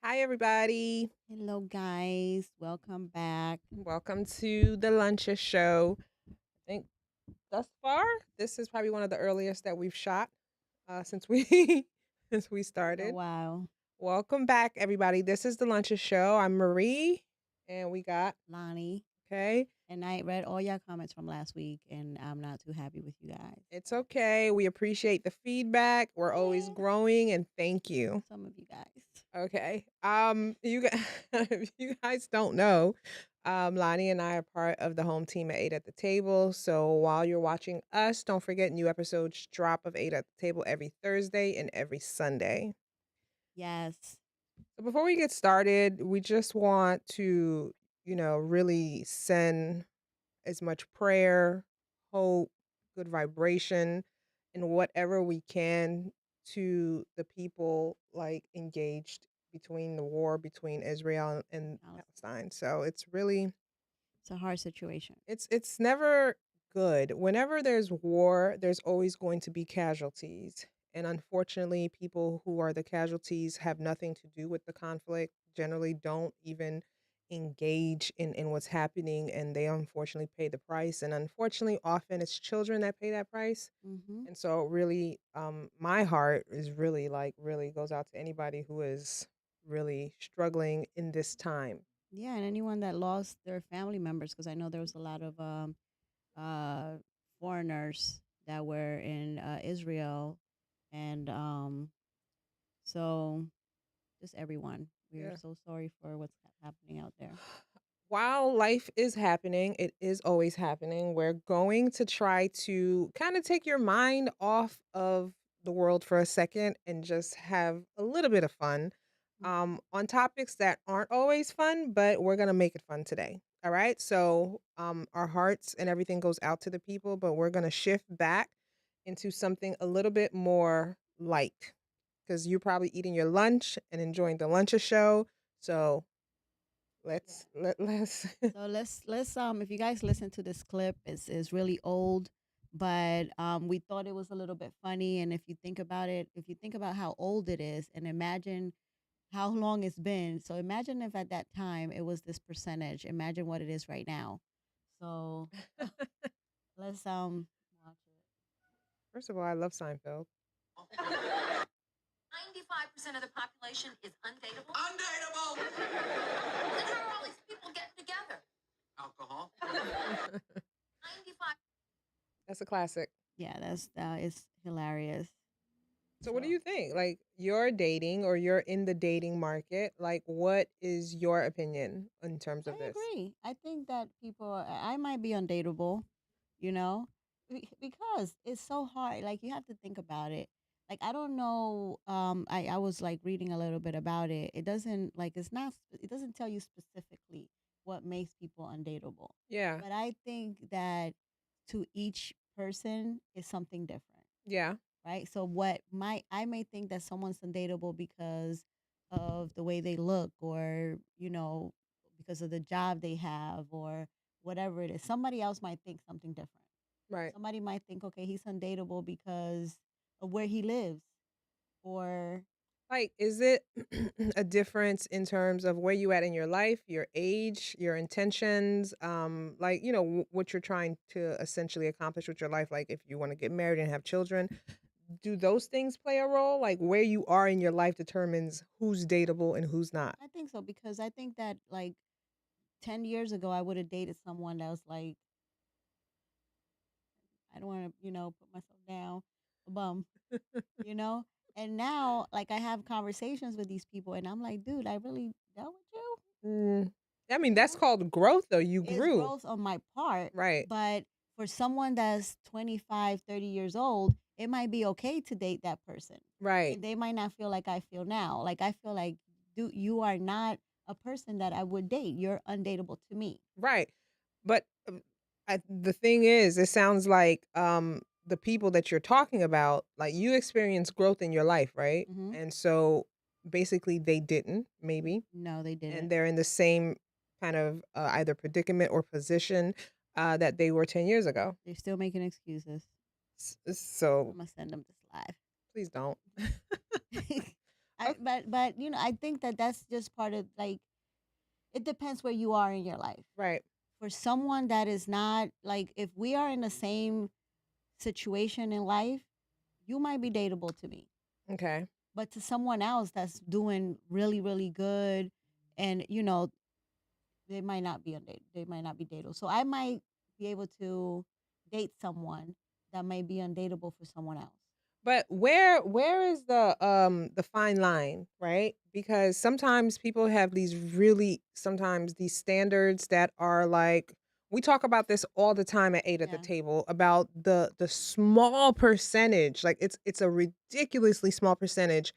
Hi, everybody. Hello, guys. Welcome back. Welcome to the Lunches Show. I think thus far, this is probably one of the earliest that we've shot since we since we A started. while, Welcome back, everybody. This is the Lunches Show. I'm Marie, and we got Lonnie. okay. And I read all your comments from last week, and I'm not too happy with you guys. It's okay. We appreciate the feedback. We're always Yeah, growing, and thank you. some of you guys. Okay. You guys, if you guys don't know, Lonnie and I are part of the home team at Eight at the Table. So while you're watching us, don't forget new episodes drop of Eight at the Table every Thursday and every Sunday. Yes. So before we get started, we just want to, really send as much prayer, hope, good vibration, and whatever we can to the people like engaged between the war between Israel and Alice. Palestine. So it's really It's a hard situation. it's never good. Whenever there's war, there's always going to be casualties. And unfortunately, people who are the casualties have nothing to do with the conflict, generally don't even engage in what's happening, and they unfortunately pay the price. And unfortunately, often it's children that pay that price. Hmm. And so really my heart is really really goes out to anybody who is really struggling in this time. Yeah, and anyone that lost their family members, because I know there was a lot of uh, foreigners that were in Israel, and so just everyone. We are Yeah. so sorry for what's happening out there. While life is happening, it is always happening. We're going to try to kind of take your mind off of the world for a second and just have a little bit of fun Mhm. on topics that aren't always fun, but we're going to make it fun today. All right. So, our hearts and everything goes out to the people, but we're going to shift back into something a little bit more light because you're probably eating your lunch and enjoying the lunch show. So, let's So let's if you guys listen to this clip, it's really old, but we thought it was a little bit funny. And if you think about it, if you think about how old it is, and imagine how long it's been. So imagine if at that time it was this percentage. Imagine what it is right now. So let's watch it. First of all, I love Seinfeld. 95% of the population is undateable. Undateable. Then how are all these people getting together? Alcohol. 95. That's a classic. Yeah, that's it's hilarious. So what do So you think? Like, you're dating or you're in the dating market. Like, what is your opinion in terms of I this? agree. I think that people, I might be undateable, you know, because it's so hard. Like you have to think about it. Like I don't know. I was like reading a little bit about it. It doesn't like it's not. It doesn't tell you specifically what makes people undateable. Yeah. But I think that to each person is something different, Yeah. right? So what might I may think that someone's undateable because of the way they look or, because of the job they have or whatever it is. Somebody else might think something different. Right. Somebody might think, okay, he's undateable because of where he lives or Like, is it a difference in terms of where you at in your life, your age, your intentions, like, what you're trying to essentially accomplish with your life, like if you want to get married and have children, do those things play a role? Like where you are in your life determines who's dateable and who's not. I think so because I think that like 10 years ago I would have dated someone that was like I don't want to, put myself down, a bum, you know? And now, like, I have conversations with these people, and I'm like, dude, I really dealt with you, Mm. I mean, you that's know? called growth though. You It's grew. growth on my part, Right. but for someone that's 25, 30 years old, it might be okay to date that person. Right. And they might not feel like I feel now. Like, I feel like, dude, you are not a person that I would date. You're undateable to me. Right. But the thing is, it sounds like the people that you're talking about, like you experienced growth in your life, right? Hmm. And so basically they didn't, maybe, No, they and didn't. they're in the same kind of either predicament or position that they were 10 years ago. They're still making excuses. So I'm going to send them this live. please don't. I but I think that that's just part of like it depends where you are in your life. Right. For someone that is not like if we are in the same situation in life, you might be dateable to me. Okay. But to someone else that's doing really, really good and they might not be they might not be dateable. So I might be able to date someone that may be undateable for someone else. But where is the fine line, right? Because sometimes people have these really sometimes these standards that are like we talk about this all the time at 8 at the Yeah. table about the small percentage, like it's a ridiculously small percentage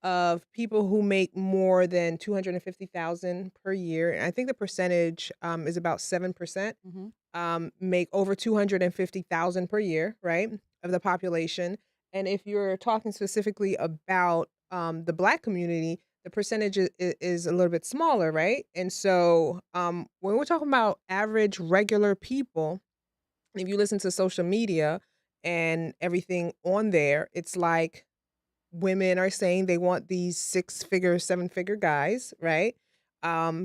of people who make more than 250,000 per year. And I think the percentage is about 7%, Mhm. make over 250,000 per year, right, of the population. And if you're talking specifically about the Black community, the percentage is a little bit smaller, right? And so when we're talking about average, regular people, if you listen to social media and everything on there, it's like women are saying they want these six-figure, seven-figure guys, right?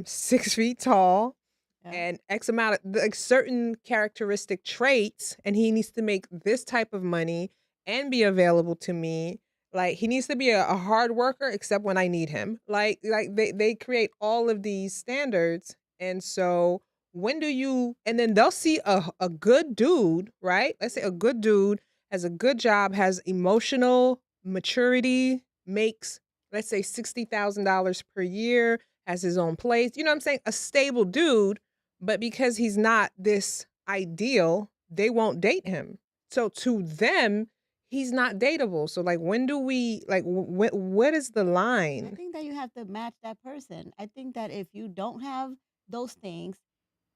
6 feet tall, Yeah. and X amount of like certain characteristic traits, and he needs to make this type of money and be available to me. Like he needs to be a hard worker, except when I need him. Like they create all of these standards, and so when do you? And then they'll see a good dude, right? Let's say a good dude has a good job, has emotional maturity, makes let's say $60,000 per year, has his own place. You know what I'm saying? A stable dude, but because he's not this ideal, they won't date him. So to them, he's not dateable. So like when do we like what is the I line? think that you have to match that person. I think that if you don't have those things,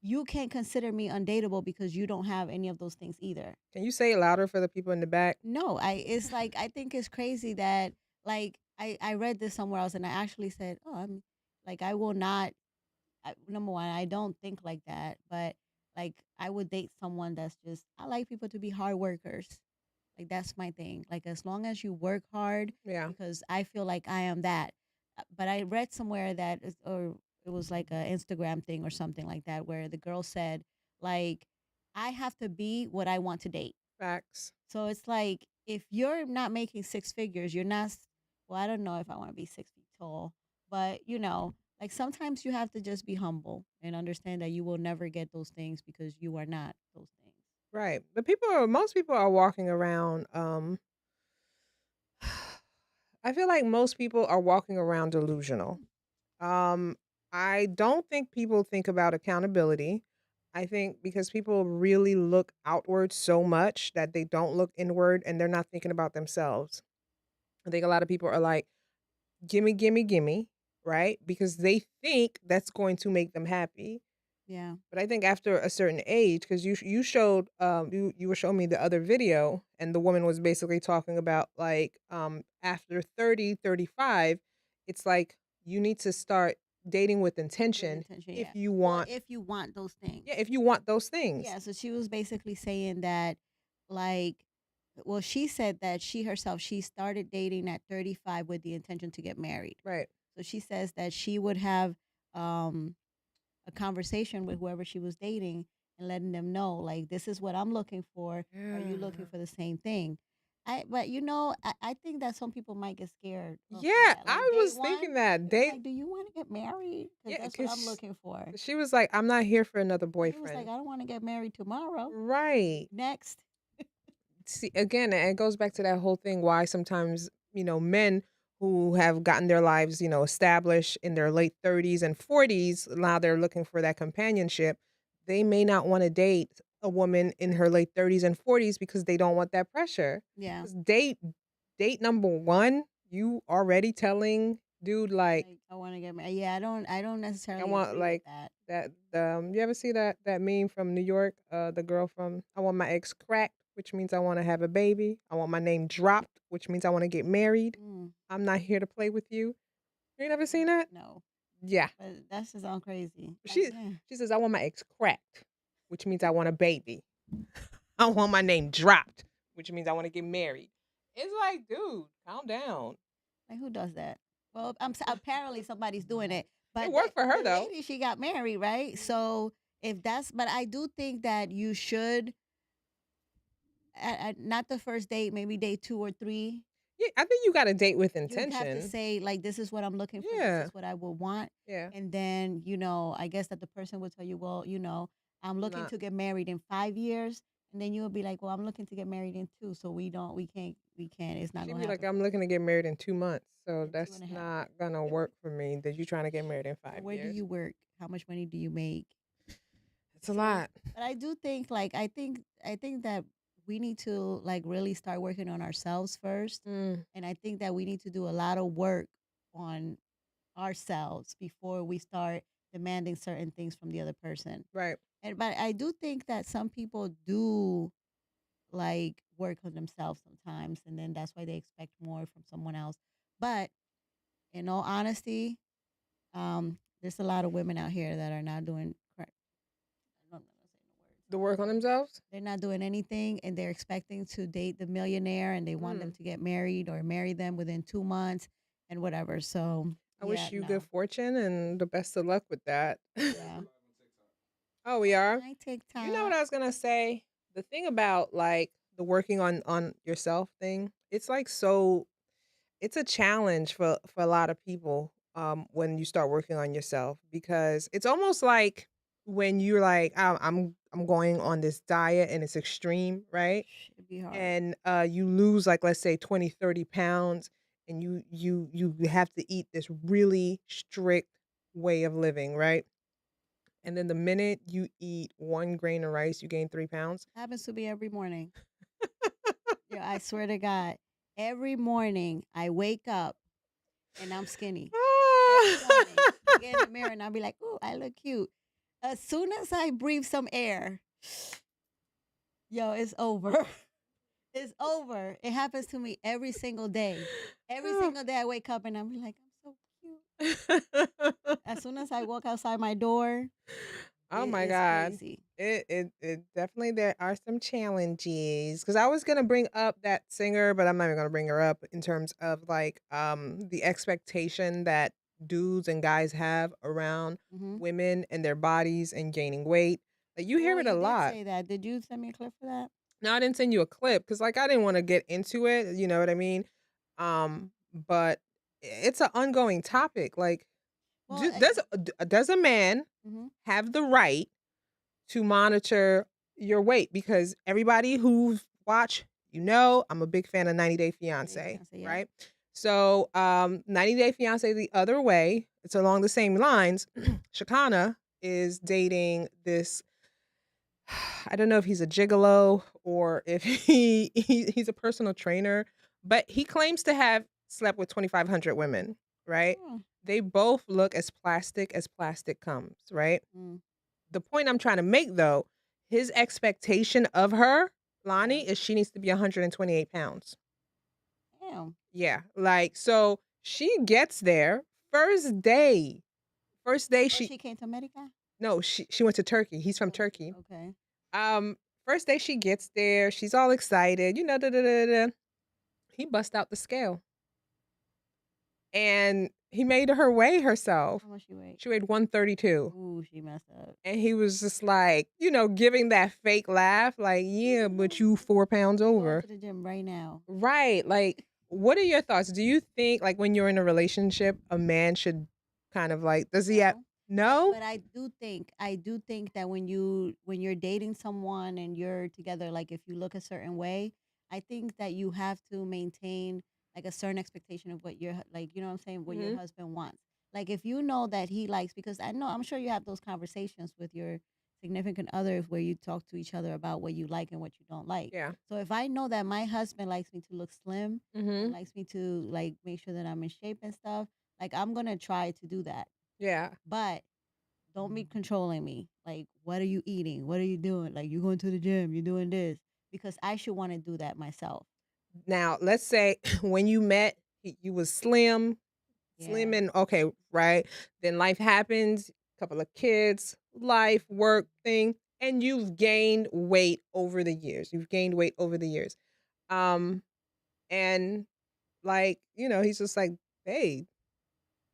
you can't consider me undateable because you don't have any of those things either. Can you say it louder for the people in the back? No, it's like I think it's crazy that like I read this somewhere else and I actually said, "Oh, I'm like I will not number one, I don't think like that, but like I would date someone that's just I like people to be hard workers. Like that's my thing. Like as long as you work hard, Yeah, because I feel like I am that. But I read somewhere that or it was like a Instagram thing or something like that where the girl said like I have to be what I want to date. facts. So it's like if you're not making six figures, you're not. Well, I don't know if I want to be 6 feet tall, but like sometimes you have to just be humble and understand that you will never get those things because you are not those things. Right. But most people are walking around I feel like most people are walking around delusional. Um, I don't think people think about accountability. I think because people really look outward so much that they don't look inward and they're not thinking about themselves. I think a lot of people are like, gimme, gimme, gimme, right? Because they think that's going to make them happy. Yeah, But I think after a certain age, because you showed you were showing me the other video, and the woman was basically talking about like after 30, 35, it's like you need to start dating with with intention intention. if Yeah. you Well, want, if you want those things. yeah, if you want those things. Yeah. So she was basically saying that, like, well, she said that she herself she started dating at 35 with the intention to get married. Right. So she says that she would have um a conversation with whoever she was dating and letting them know like this is what I'm looking for. Are you looking Yeah. for the same thing? But I think that some people might get scared of Yeah, that. Like I day was one, thinking that. they're They like, "Do you want to get married?" Because yeah, that's what I'm cuz looking for. she was like I'm not here for another And he was like, boyfriend. "I don't want to get married tomorrow." Right. Next, See, again, it goes back to that whole thing why sometimes, men who have gotten their lives, established in their late 30s and 40s, now they're looking for that companionship. They may not want to date a woman in her late 30s and 40s because they don't want that pressure. yeah, 'Cause date number 1, you already telling dude like like I want to get married. Yeah, I don't I necessarily want agree with like that. that you ever see that meme from New York? The girl from I want my ex cracked, which means I want to have a baby. I want my name dropped, which means I want to get married. Mm, I'm not here to play with you. You never seen that? no, Yeah. but that's just sound crazy. Like, She she says I want my ex cracked, which means I want a baby. I want my name dropped, which means I want to get married. It's like, dude, calm down. like who does that? Well, apparently somebody's doing it, It but worked for her the though. lady, she got married, right? So if that's, but I do think that you should, not the first date, maybe day 2 or 3. Yeah, I think you got to date with You have to intention. say, like, this is what I'm looking for. This Yeah, is what I will want. yeah. And then, I guess that the person will tell you, well, I'm looking Not. to get married in 5 years. And then you'll be like, well, I'm looking to get married in 2. So we can't, it's not She'd going be to like, happen I'm for looking to get married in 2 months, so in two that's and a half. not gonna work for me. That you trying to get married in Well, five where do years? you work? How much money do you make? It's a See, lot. but I do think, like, I think that we need to, like, really start working on ourselves first. Mm, And I think that we need to do a lot of work on ourselves before we start demanding certain things from the other person. right. And but I do think that some people do, like, work on themselves sometimes, and then that's why they expect more from someone else. But in all honesty, there's a lot of women out here that are not doing correct. I'm not gonna say no words. The work on themselves. They're not doing anything, and they're expecting to date the millionaire, and they want them Mm. to get married or marry them within 2 months and whatever. So I yeah, wish you good no, fortune and the best of luck with that. yeah. Oh, we are. I You know what TikTok. I was gonna say? The thing about like the working on yourself thing, it's like so it's a challenge for a lot of people when you start working on yourself because it's almost like when you're like I'm going on this diet and it's extreme, right? It'd be hard. And you lose like let's say 20, 30 pounds and you have to eat this really strict way of living, right? And then the minute you eat 1 grain of rice, you gain 3 pounds. Happens to me every morning. Yeah, I swear to God. Every morning I wake up and I'm skinny. Every morning. I get in the mirror and I'll be like, "Ooh, I look cute." As soon as I breathe some air, yo, it's over. It's over. It happens to me every single day. Every single day I wake up and I'm like, "I'm so cute." As soon as I walk outside my door, Oh my it's god. crazy. It definitely there are some challenges because I was gonna bring up that singer, but I'm not even gonna bring her up in terms of like the expectation that dudes and guys have around Mhm. women and their bodies and gaining weight. Like you hear Well, it a you did lot. say that. Did you send me a clip for that? Now I didn't send you a clip because like I didn't want to get into it, you know what I mean? But it's an ongoing topic. Like, Well, does a man mhm. have the right to monitor your weight? Because everybody who's watched, I'm a big fan of 90 Day 90 Day Fiance, Fiance, yep. right? So, 90 Day Fiance the other way, it's along the same lines. Shakana is dating this I don't know if he's a gigolo or if he's a personal trainer, but he claims to have slept with 2,500 women, right? Oh. They both look as plastic comes, right? Mm, The point I'm trying to make though, his expectation of her, yeah. Lonnie, is she needs to be 128 pounds. Damn. Yeah. Like, so she gets there first day. First day Oh, she she came to America? no, she went to Turkey. He's from Oh, Turkey. okay. Um, First day she gets there, she's all excited, da, da, da, da. He bust out the scale and he made her weigh herself. How much she weigh? She weighed 132. Ooh, she messed up. And he was just like, giving that fake laugh, like, yeah, but you 4 pounds She going over. to the gym right now. Right. Like, what are your thoughts? Do you think, like, when you're in a relationship, a man should kind of like, does he have, No. But no? but I do think that when you're dating someone and you're together, like, if you look a certain way, I think that you have to maintain, like, a certain expectation of what like, you know what I'm saying, what your Hmm. husband wants. Like, if you know that he likes, because I'm sure you have those conversations with your significant others where you talk to each other about what you like and what you don't like. Yeah. So if I know that my husband likes me to look slim and Hmm. likes me to, like, make sure that I'm in shape and stuff, like, I'm gonna try to do that. Yeah. But don't be controlling me. Like, what are you eating? What are you doing? Like, you going to the gym, you doing this. Because I should want to do that myself. Now, let's say when you met, you was slim, Yeah. and okay, right? Then life happens, couple of kids, life, work thing, and you've gained weight over the years. You've gained weight over the years. Um, and like, he's just like, "Hey."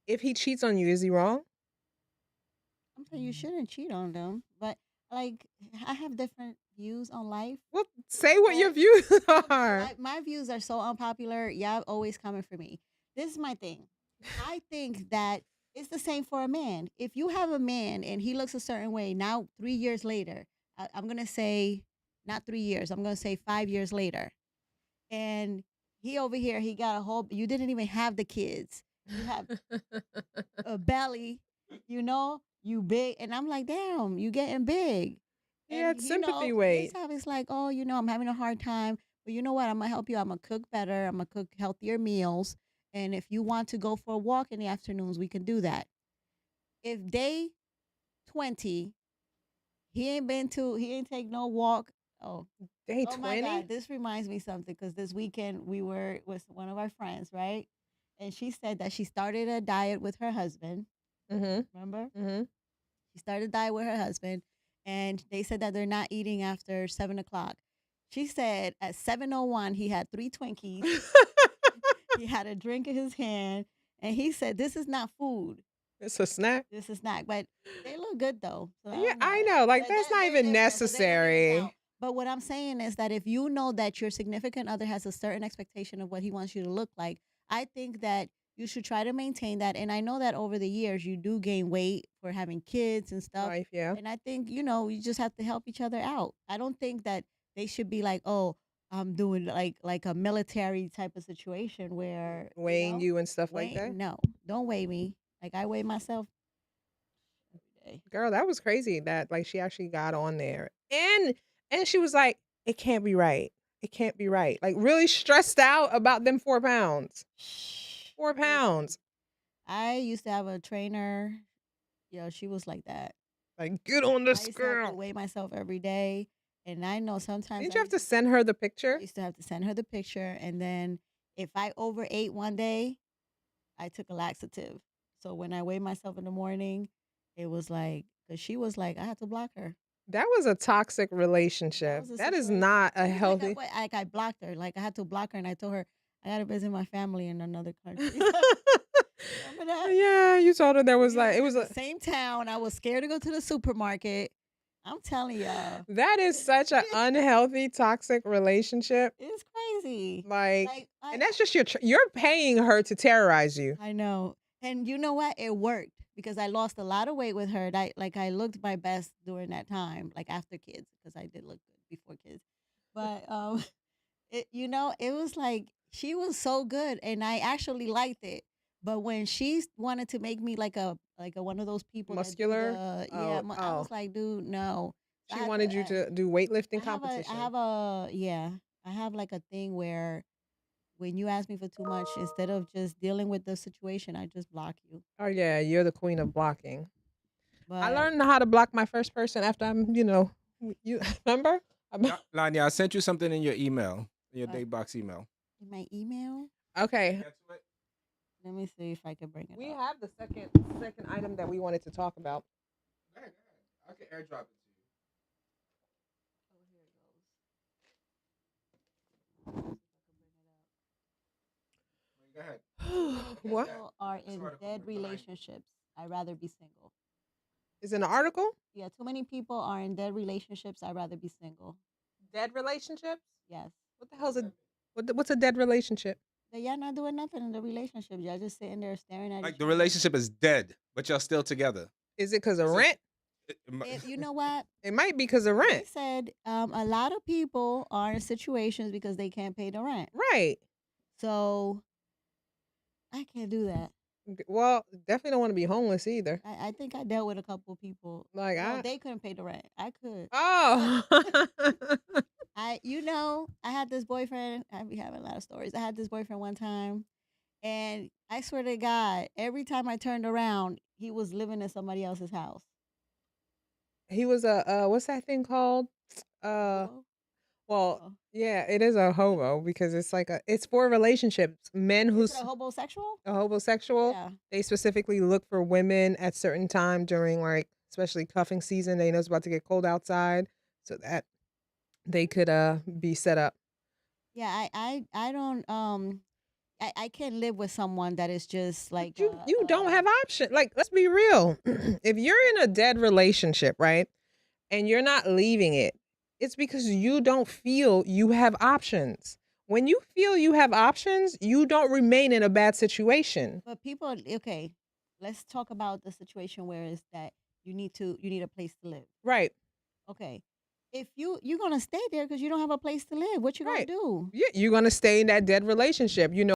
If he cheats on you, is he wrong? I'm saying you shouldn't cheat on them, but like I have different views on life. Well, say what your But views no, but are. my views are so unpopular. Y'all always coming for me. This is my thing. I think that it's the same for a man. If you have a man and he looks a certain way, now 3 years later, I'm gonna say not 3 years. I'm gonna say 5 years later, and he over here, he got a whole. You didn't even have the kids. You have a belly, you big. And I'm like, damn, you getting big. He And had sympathy this weight. time it's like, oh, I'm having a hard time. But you know what? I'm gonna help you. I'm gonna cook better. I'm gonna cook healthier meals. And if you want to go for a walk in the afternoons, we can do that. If day 20, he ain't take no walk. Oh, Day oh my 20? God, this reminds me something because this weekend we were with one of our friends, right? And she said that she started a diet with her husband. Mhm. Remember? Mhm. She started a diet with her husband, and they said that they're not eating after 7 o'clock. She said at 7:01 he had 3 Twinkies. He had a drink in his hand, and he said, "This is not food. It's a snack. This is snack." But they look good though, so I Yeah, don't I know. know. Like They're, that's they're, not they're even different, so they don't even count. necessary. But what I'm saying is that if you know that your significant other has a certain expectation of what he wants you to look like, I think that you should try to maintain that. And I know that over the years you do gain weight for having kids and stuff. Life, yeah. And I think, you just have to help each other out. I don't think that they should be like, oh, I'm doing like a military type of situation where, Weighing you and stuff like weigh that. no, don't weigh me. Like I weigh myself every day. Girl, that was crazy that like she actually got on there. And she was like, it can't be right. It can't be right. Like really stressed out about them 4 pounds. Shh. 4 pounds. Listen, I used to have a trainer. She was like that. Like, get on I this used to have to girl. weigh myself every day, and I know sometimes Didn't you have to send her the I picture? used to have to send her the picture, and then if I overate one day, I took a laxative. So when I weighed myself in the morning, it was like, because she was like, I had to block her. That was a toxic That relationship. was a That is situation. not a She was like, healthy. I blocked her. Like I had to block her, and I told her I got to visit my family in another country. Remember that? Yeah, you told her there was We like it lived in was the a same town. I was scared to go to the supermarket. I'm telling y'all. that is such an unhealthy toxic relationship. It's crazy. Like, Like and that's just you're paying her to terrorize you. I know. And you know what? It worked because I lost a lot of weight with her. I looked my best during that time, like after kids, because I did look good before kids. But it was like she was so good and I actually liked it. But when she wanted to make me like a one of those people that do Muscular. the Oh, I was oh. like, dude, no. So I She had wanted to you to do weightlifting I competition. have a yeah, I have like a thing where when you ask me for too much, instead of just dealing with the situation, I just block you. Oh yeah, you're the queen of blocking. I But learned how to block my first person after you remember? Lanya, I sent you something in your email, in your uh, day box email. in my email, Okay. Get to it? let me see if I can bring it We up. have the second item that we wanted to talk about. Go ahead, go ahead. I can airdrop it to Oh, here it goes. you. Go ahead. Okay, What? yeah. People are This in article dead behind you. relationships. I'd rather be single. Is it an article? Yeah, too many people are in dead relationships. I'd rather be single. Dead relationships? Yes. What the hell's what's a dead relationship? That y'all not doing nothing in the relationship. Y'all just sitting there staring at Like each the other. relationship is dead, but y'all still together. Is it because of Is rent? You know what? It might be because of They rent. said a lot of people are in situations because they can't pay the rent. Right. So I can't do that. Well, definitely don't want to be homeless either. I think I dealt with a couple of people. Like No, I they couldn't pay the rent. I could. Oh. I had this boyfriend. I be having a lot of stories. I had this boyfriend one time, and I swear to God, every time I turned around, he was living in somebody else's house. He was a what's that thing called? A Uh hobo? well, Oh. yeah, it is a hobo because it's like it's for relationships. Men Is it who's a homosexual? a homosexual, Yeah. they specifically look for women at certain time during like especially cuffing season. They know it's about to get cold outside so that they could be set up. Yeah, I don't I can't live with someone that is just But like you don't have option. Like, let's be real. If you're in a dead relationship, right, and you're not leaving it, it's because you don't feel you have options. When you feel you have options, you don't remain in a bad situation. but people okay, let's talk about the situation where it's that you need a place to live. Right. Okay. If you're gonna stay there because you don't have a place to live, what you gonna Right. do? Yeah, you're gonna stay in that dead relationship. You know